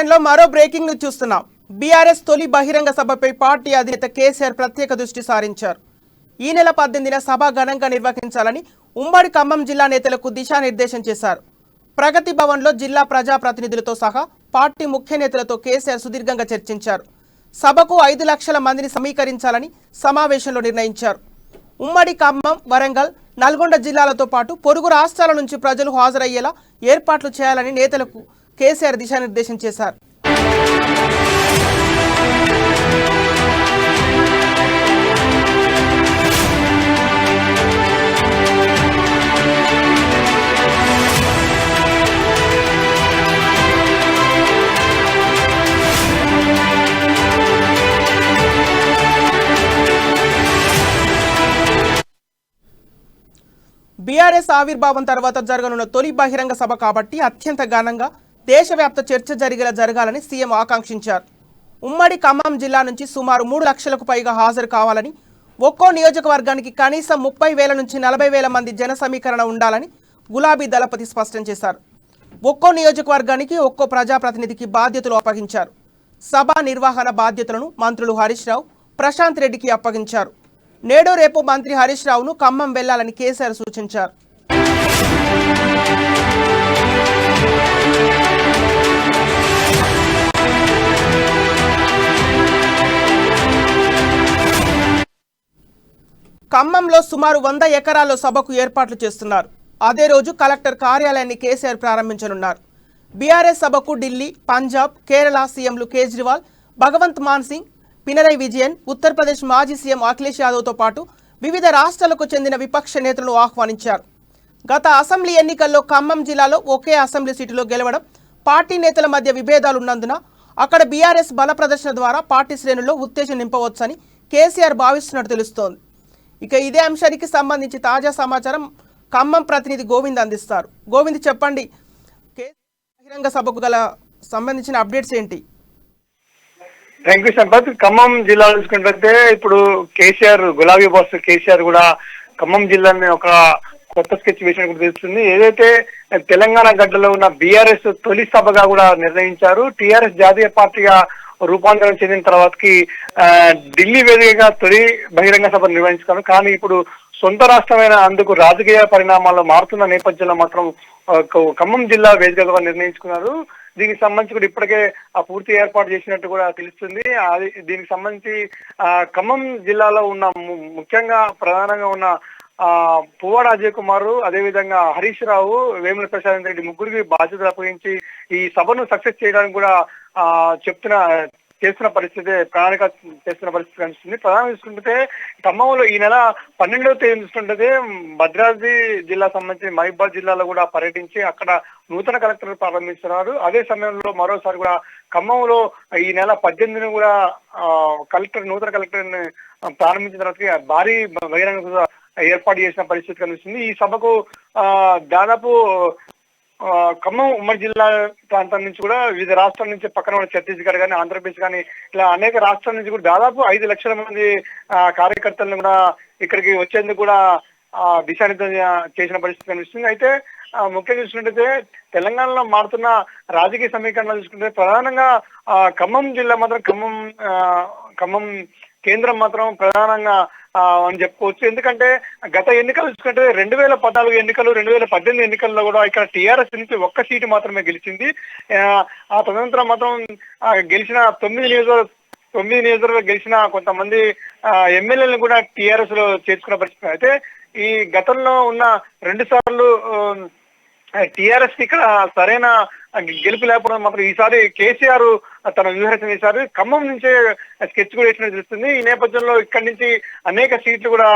Bulletin లో మరో breaking news చూస్తున్నాం. బీఆర్ఎస్ తొలి బహిరంగ సభపై పార్టీ అధినేత కేసీఆర్ ప్రత్యేక దృష్టి సారించారు. ఈ నెల 18న సభ ఘనంగా నిర్వహించాలని ఉమ్మడి ఖమ్మం జిల్లా నేతలకు దిశానిర్దేశం చేశారు. ప్రగతి భవన్లో జిల్లా ప్రజాప్రతినిధులతో సహా పార్టీ ముఖ్య నేతలతో కేసీఆర్ సుదీర్ఘంగా చర్చించారు. సభకు 5 లక్షల మందిని సమీకరించాలని సమావేశంలో నిర్ణయించారు. ఉమ్మడి ఖమ్మం, వరంగల్, నల్గొండ జిల్లాలతో పాటు పొరుగు రాష్ట్రాల నుంచి ప్రజలు హాజరయ్యేలా ఏర్పాట్లు చేయాలని నేతలకు కేసీఆర్ దిశానిర్దేశం చేశారు. బీఆర్ఎస్ ఆవిర్భావం తర్వాత జరగనున్న తొలి బహిరంగ సభ కాబట్టి అత్యంత ఘనంగా దేశవ్యాప్త చర్చ జరగాలని సీఎం ఆకాంక్షించారు. ఉమ్మడి ఖమ్మం జిల్లా నుంచి సుమారు 3 లక్షలకు పైగా హాజరు కావాలని, ఒక్కో నియోజకవర్గానికి కనీసం 30,000 నుంచి 40,000 మంది జన సమీకరణ ఉండాలని గులాబీ దళపతి స్పష్టం చేశారు. ఒక్కో నియోజకవర్గానికి ఒక్కో ప్రజాప్రతినిధికి బాధ్యతలు అప్పగించారు. సభ నిర్వహణ బాధ్యతలను మంత్రులు హరీష్ రావు, ప్రశాంత్ రెడ్డికి అప్పగించారు. నేడు రేపు మంత్రి హరీష్ రావును ఖమ్మం వెళ్లాలని కేసీఆర్ సూచించారు. ఖమ్మంలో సుమారు 100 ఎకరాల్లో సభకు ఏర్పాట్లు చేస్తున్నారు. అదే రోజు కలెక్టర్ కార్యాలయాన్ని కేసీఆర్ ప్రారంభించనున్నారు. బీఆర్ఎస్ సభకు ఢిల్లీ, పంజాబ్, కేరళ సీఎంలు కేజ్రీవాల్, భగవంత్ మాన్ సింగ్, పినరయ్ విజయన్, ఉత్తరప్రదేశ్ మాజీ సీఎం అఖిలేష్ యాదవ్తో పాటు వివిధ రాష్ట్రాలకు చెందిన విపక్ష నేతలను ఆహ్వానించారు. గత అసెంబ్లీ ఎన్నికల్లో ఖమ్మం జిల్లాలో ఒకే అసెంబ్లీ సీటులో గెలవడం, పార్టీ నేతల మధ్య విభేదాలున్నందున అక్కడ బీఆర్ఎస్ బల ప్రదర్శన ద్వారా పార్టీ శ్రేణుల్లో ఉత్తేజం నింపవచ్చని కేసీఆర్ భావిస్తున్నట్టు తెలుస్తోంది. ఇక ఇదే అంశానికి సంబంధించి తాజా సమాచారం ఖమ్మం ప్రతినిధి గోవింద్ అందిస్తారు. గోవింద్, చెప్పండి, బహిరంగ సభకు గల సంబంధించిన అప్డేట్స్ ఏంటి? Thank you Sampath. ఖమ్మం జిల్లా చూసుకుంటే ఇప్పుడు కేసీఆర్, గులాబీ బాస్ కేసీఆర్ కూడా ఖమ్మం జిల్లాని ఒక కొత్త స్కెచ్ వేసినట్టు తెలుస్తుంది. ఏదైతే తెలంగాణ గడ్డలో ఉన్న బీఆర్ఎస్ తొలి సభగా కూడా నిర్ణయించారు. టీఆర్ఎస్ జాతీయ పార్టీగా రూపాంతరం చెందిన తర్వాతకి ఢిల్లీ వేదికగా తొలి బహిరంగ సభ నిర్వహించుకున్నారు. కానీ ఇప్పుడు సొంత రాష్ట్రమైన అందుకు రాజకీయ పరిణామాలు మారుతున్న నేపథ్యంలో మాత్రం ఖమ్మం జిల్లా వేదికగా నిర్ణయించుకున్నారు. దీనికి సంబంధించి కూడా ఇప్పటికే పూర్తి ఏర్పాటు చేసినట్టు కూడా తెలుస్తుంది. దీనికి సంబంధించి ఖమ్మం జిల్లాలో ఉన్న ముఖ్యంగా ప్రధానంగా ఉన్న పువ్వాడ అజయ్ కుమార్, అదేవిధంగా హరీష్ రావు, వేముల ప్రశాంత్ రెడ్డి ముగ్గురికి బాధ్యతలు అప్పగించి ఈ సభను సక్సెస్ చేయడానికి కూడా చేస్తున్న పరిస్థితి, ప్రణాళిక చేస్తున్న పరిస్థితి కనిపిస్తుంది. ప్రధానంగా చూసుకుంటే ఖమ్మంలో ఈ నెల 12వ తేదీ చూసుకుంటే భద్రాద్రి జిల్లా సంబంధించి మహిబాద్ జిల్లాలో కూడా పర్యటించి అక్కడ నూతన కలెక్టర్ ప్రారంభిస్తున్నారు. అదే సమయంలో మరోసారి కూడా ఖమ్మంలో ఈ నెల 18న కూడా నూతన కలెక్టర్ ప్రారంభించిన తర్వాత భారీ బహిరంగ ఏర్పాటు చేసిన పరిస్థితి కనిపిస్తుంది. ఈ సభకు దాదాపు ఖమ్మం ఉమ్మడి జిల్లా ప్రాంతం నుంచి కూడా వివిధ రాష్ట్రాల నుంచి పక్కన ఉన్న ఛత్తీస్గఢ్ కానీ, ఆంధ్రప్రదేశ్ కానీ ఇలా అనేక రాష్ట్రాల నుంచి కూడా దాదాపు 5 లక్షల మంది కార్యకర్తలను కూడా ఇక్కడికి వచ్చేందుకు కూడా దిశానిర్దేశం చేసిన పరిస్థితి కనిపిస్తుంది. అయితే ముఖ్యంగా చూసుకుంటే తెలంగాణలో మారుతున్న రాజకీయ సమీకరణలు చూసుకుంటే ప్రధానంగా ఖమ్మం జిల్లా మాత్రం ఖమ్మం కేంద్రం మాత్రం ప్రధానంగా అని చెప్పుకోవచ్చు. ఎందుకంటే గత ఎన్నికలు చూసుకుంటే 2014 ఎన్నికలు, 2018 ఎన్నికల్లో కూడా ఇక్కడ టీఆర్ఎస్ నుంచి ఒక్క సీటు మాత్రమే గెలిచింది. ఆ తదనంతరం మాత్రం గెలిచిన 9 నియోజకవర్గాలు గెలిచిన కొంతమంది ఎమ్మెల్యేలను కూడా టీఆర్ఎస్ లో చేర్చుకున్న పరిస్థితి. అయితే ఈ గతంలో ఉన్న 2 సార్లు టీఆర్ఎస్ ఇక్కడ సరైన గెలుపు లేకపోవడం మాత్రం ఈసారి కేసీఆర్ తన వ్యూహరచన చేశారు. ఖమ్మం నుంచే స్కెచ్ కూడా వేసినట్టు తెలుస్తుంది. ఈ నేపథ్యంలో ఇక్కడి నుంచి అనేక సీట్లు కూడా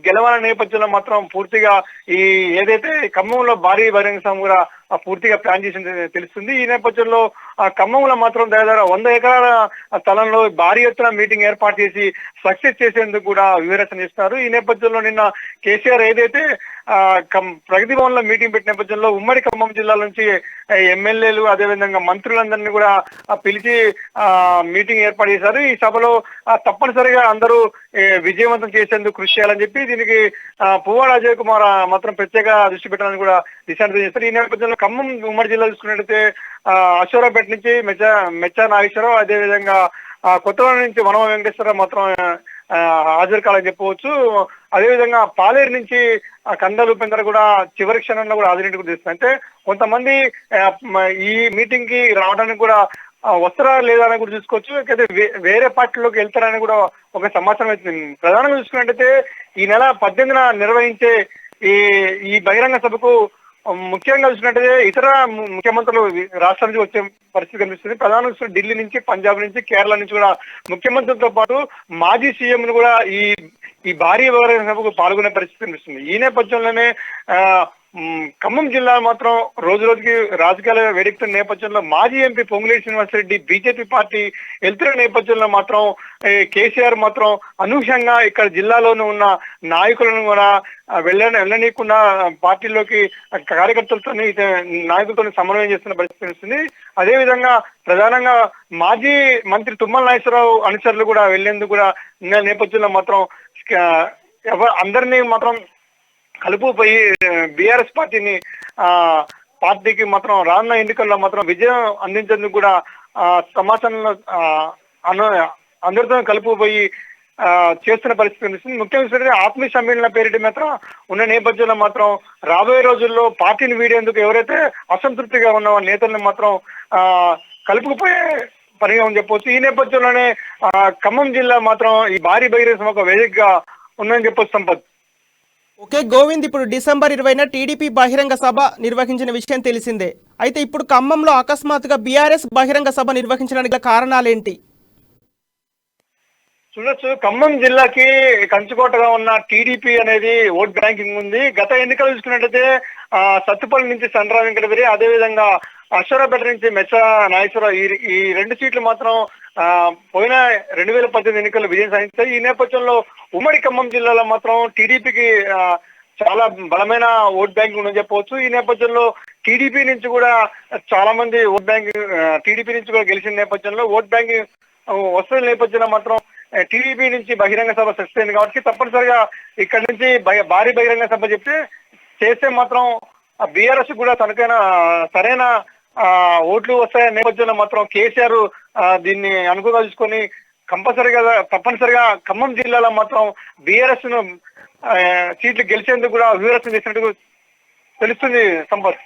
గెలవాలనే నేపథ్యంలో మాత్రం పూర్తిగా ఈ ఏదైతే ఖమ్మంలో భారీ బహిరంగ సభ కూడా పూర్తిగా ప్లాన్ చేసింది తెలుస్తుంది. ఈ నేపథ్యంలో ఖమ్మంలో మాత్రం దాదాపు 100 ఎకరాల స్థలంలో భారీ ఎత్తున మీటింగ్ ఏర్పాటు చేసి సక్సెస్ చేసేందుకు కూడా వ్యూహరచన చేస్తున్నారు. ఈ నేపథ్యంలో నిన్న కేసీఆర్ ఏదైతే ప్రగతి భవన్ లో మీటింగ్ పెట్టిన నేపథ్యంలో ఉమ్మడి ఖమ్మం జిల్లా నుంచి ఎమ్మెల్యేలు అదేవిధంగా మంత్రులందరినీ కూడా పిలిచి మీటింగ్ ఏర్పాటు చేశారు. ఈ సభలో తప్పనిసరిగా అందరూ విజయవంతం చేసేందుకు కృషి చేయాలని చెప్పి దీనికి పువ్వాడ అజయ్ కుమార్ మాత్రం ప్రత్యేక దృష్టి పెట్టాలని కూడా దిశానిర్దేశం చేస్తారు. ఈ నేపథ్యంలో నేపథ్యంలో ఖమ్మం ఉమ్మడి జిల్లా చూసుకున్నట్టయితే అశ్వరాపేట నుంచి మెచ్చా నాగేశ్వరరావు, అదేవిధంగా కొత్తగూడెం నుంచి వనమ వెంకటేశ్వరరావు మాత్రం హాజరు కాలని చెప్పవచ్చు. అదేవిధంగా పాలేరు నుంచి కందల ఉపేందర్ కూడా చివరి క్షణంలో కూడా హాజరు కూడా చేస్తున్నారు. అంటే కొంతమంది ఈ మీటింగ్ కి రావడానికి కూడా వస్తారా లేదా అని కూడా చూసుకోవచ్చు. అయితే వేరే పార్టీలోకి వెళ్తారని కూడా ఒక సమాచారం అవుతుంది. ప్రధానంగా చూసుకున్నట్టయితే ఈ నెల 18న నిర్వహించే ఈ బహిరంగ సభకు ముఖ్యంగా చూసినట్టయితే ఇతర ముఖ్యమంత్రులు రాష్ట్రం నుంచి వచ్చే పరిస్థితి కనిపిస్తుంది. ప్రధానంగా ఢిల్లీ నుంచి, పంజాబ్ నుంచి, కేరళ నుంచి కూడా ముఖ్యమంత్రులతో పాటు మాజీ సీఎం కూడా ఈ భారీ బహిరంగ సభకు పాల్గొనే పరిస్థితి కనిపిస్తుంది. ఈ నేపథ్యంలోనే ఖమ్మం జిల్లా మాత్రం రోజు రోజుకి రాజకీయాల వేడెక్కుతున్న నేపథ్యంలో మాజీ MP Ponguleti Srinivasa Reddy BJP party వెళ్తున్న నేపథ్యంలో మాత్రం కేసీఆర్ మాత్రం అనూహ్యంగా ఇక్కడ జిల్లాలోనూ ఉన్న నాయకులను కూడా వెళ్ళనీయకుండా పార్టీలోకి కార్యకర్తలతో నాయకులతో సమన్వయం చేస్తున్న పరిస్థితి వస్తుంది. అదేవిధంగా ప్రధానంగా మాజీ మంత్రి తుమ్మల నాగేశ్వరరావు అనుచరులు కూడా వెళ్లేందుకు కూడా నేపథ్యంలో మాత్రం అందరినీ మాత్రం కలుపుపోయి బీఆర్ఎస్ పార్టీకి మాత్రం రానున్న ఎన్నికల్లో మాత్రం విజయం అందించేందుకు కూడా సమాచారంలో అందరితో కలుపుపోయి చేస్తున్న పరిస్థితి కనిపిస్తుంది. ముఖ్యంగా ఆత్మీయ సమ్మేళన పేరిట మాత్రం ఉన్న నేపథ్యంలో మాత్రం రాబోయే రోజుల్లో పార్టీని వీడేందుకు ఎవరైతే అసంతృప్తిగా ఉన్న నేతలను మాత్రం కలుపుకుపోయే పరిగా చెప్పవచ్చు. ఈ నేపథ్యంలోనే ఖమ్మం జిల్లా మాత్రం ఈ భారీ బహిరంగ ఒక వేదికగా ఉందని చెప్పొచ్చు సంపత్. ఓకే గోవింద్, ఇప్పుడు డిసెంబర్ 20న టీడీపీ బహిరంగ సభ నిర్వహించిన విషయం తెలిసిందే. అయితే ఇప్పుడు ఖమ్మంలో అకస్మాత్తుగా బీఆర్ఎస్ బహిరంగ సభ నిర్వహించడానికి కారణాలేంటి? చూడొచ్చు, ఖమ్మం జిల్లాకి కంచుకోటగా ఉన్న టీడీపీ అనేది ఓట్ బ్యాంకింగ్ ఉంది. గత ఎన్నికలు చూసుకున్నట్టయితే సత్తుపల్లి నుంచి సండ్రా వెంకటగిరి, అదేవిధంగా అశ్వరాపేట నుంచి మెచ్చా నాగేశ్వరరావు ఈ 2 సీట్లు మాత్రం పోయిన 2018 ఎన్నికల్లో విజయం సాధించాయి. ఈ నేపథ్యంలో ఉమ్మడి ఖమ్మం జిల్లాలో మాత్రం టీడీపీకి చాలా బలమైన ఓట్ బ్యాంకింగ్ ఉందని చెప్పవచ్చు. ఈ నేపథ్యంలో టీడీపీ నుంచి కూడా చాలా మంది ఓట్ బ్యాంకింగ్ టీడీపీ నుంచి కూడా గెలిచిన నేపథ్యంలో ఓట్ బ్యాంకింగ్ వస్తున్న నేపథ్యంలో మాత్రం టీడీపీ నుంచి బహిరంగ సభ సక్సెస్ అయింది కాబట్టి తప్పనిసరిగా ఇక్కడ నుంచి భారీ బహిరంగ సభ చేస్తే మాత్రం బీఆర్ఎస్ కూడా తనకైనా సరైన ఓట్లు వస్తాయనే నేపథ్యంలో మాత్రం కేసీఆర్ దీన్ని అనుకూలంగా చూసుకొని తప్పనిసరిగా ఖమ్మం జిల్లాలో మాత్రం బీఆర్ఎస్ ను సీట్లు గెలిచేందుకు కూడా వ్యూహరచన చేసినట్టు తెలుస్తుంది సంపత్.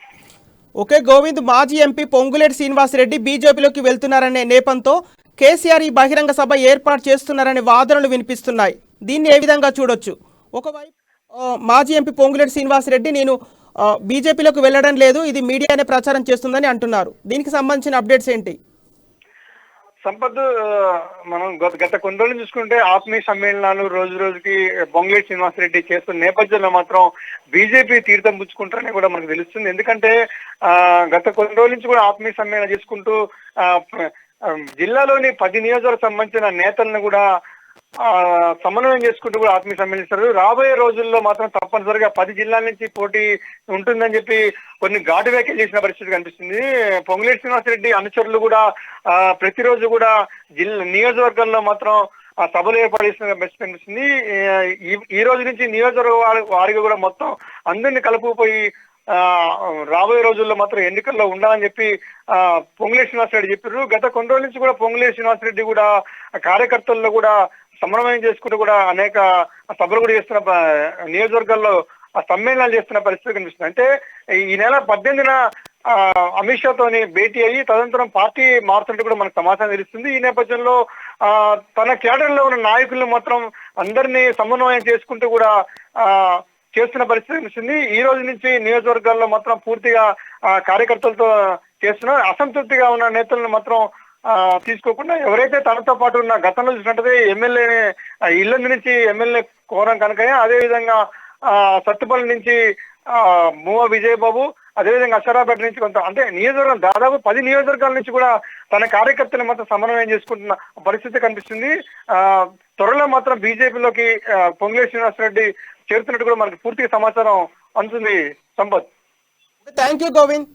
ఓకే గోవింద్, మాజీ ఎంపీ పొంగులేటి శ్రీనివాసరెడ్డి బీజేపీలోకి వెళ్తున్నారనే నేపంతో కేసీఆర్ ఈ బహిరంగ సభ ఏర్పాటు చేస్తున్నారనే వాదనలు వినిపిస్తున్నాయి. దీన్ని ఏ విధంగా చూడొచ్చు? ఒకవైపు మాజీ ఎంపీ పొంగులేటి శ్రీనివాసరెడ్డి నేను బీజేపీలోకి వెళ్ళడం లేదు, ఇది మీడియానే ప్రచారం చేస్తుందని అంటున్నారు. దీనికి సంబంధించిన అప్డేట్స్ ఏంటి? సంపత్, మనం గత కొన్ని రోజులు చూసుకుంటే ఆత్మీయ సమ్మేళనాలు రోజు రోజుకి పొంగులేటి శ్రీనివాసరెడ్డి చేస్తున్న నేపథ్యంలో మాత్రం బీజేపీ తీర్థం పుచ్చుకుంటారని కూడా మనకు తెలుస్తుంది. ఎందుకంటే గత కొన్ని రోజుల నుంచి కూడా ఆత్మీయ సమ్మేళనం చేసుకుంటూ జిల్లాలోని 10 నియోజకవర్గాలకు సంబంధించిన నేతలను కూడా సమన్వయం చేసుకుంటూ కూడా ఆత్మీయ సమ్మేళిస్తారు. రాబోయే రోజుల్లో మాత్రం తప్పనిసరిగా 10 జిల్లాల నుంచి పోటీ ఉంటుందని చెప్పి కొన్ని ఘాటు వ్యాఖ్యలు చేసిన పరిస్థితి కనిపిస్తుంది. పొంగులేటి శ్రీనివాసరెడ్డి అనుచరులు కూడా ప్రతిరోజు కూడా నియోజకవర్గాల్లో మాత్రం సభలు ఏర్పాటు చేసిన పరిస్థితి కనిపిస్తుంది. ఈ రోజు నుంచి నియోజకవర్గ వారిగా కూడా మొత్తం అందరినీ కలుపుకుపోయి రాబోయే రోజుల్లో మాత్రం ఎన్నికల్లో ఉండాలని చెప్పి పొంగులేటి శ్రీనివాసరెడ్డి చెప్పారు. గత కొన్ని రోజుల నుంచి కూడా పొంగులేటి శ్రీనివాసరెడ్డి కూడా కార్యకర్తల్లో కూడా సమన్వయం చేసుకుంటూ కూడా అనేక సభలు కూడా చేస్తున్న నియోజకవర్గాల్లో సమ్మేళనాలు చేస్తున్న పరిస్థితి కనిపిస్తుంది. అంటే ఈ నెల 18న అమిత్ షాతోని భేటీ అయ్యి తదనంతరం పార్టీ మారుతుంటే కూడా మనకు సమాచారం తెలుస్తుంది. ఈ నేపథ్యంలో తన కేడర్ లో ఉన్న నాయకులను మాత్రం అందరినీ సమన్వయం చేసుకుంటూ కూడా చేస్తున్న పరిస్థితి కనిపిస్తుంది. ఈ రోజు నుంచి నియోజకవర్గాల్లో మాత్రం పూర్తిగా కార్యకర్తలతో చేస్తున్నారు. అసంతృప్తిగా ఉన్న నేతలను మాత్రం తీసుకోకుండా ఎవరైతే తనతో పాటు ఉన్న గతంలో చూసినట్టయితే ఎమ్మెల్యే ఇళ్ళ నుంచి ఎమ్మెల్యే కోరం కనకయ్య, అదేవిధంగా సత్తుపల్లి నుంచి మూవ విజయబాబు, అదేవిధంగా అశ్వరాపేట నుంచి కొంత అంటే నియోజకవర్గం దాదాపు 10 నియోజకవర్గాల నుంచి కూడా తన కార్యకర్తలు మాత్రం సమన్వయం చేసుకుంటున్న పరిస్థితి కనిపిస్తుంది. త్వరలో మాత్రం బీజేపీలోకి పొంగులేటి శ్రీనివాసరెడ్డి చేరుతున్నట్టు కూడా మనకు పూర్తిగా సమాచారం అందుతుంది సంపత్. Thank you Govind.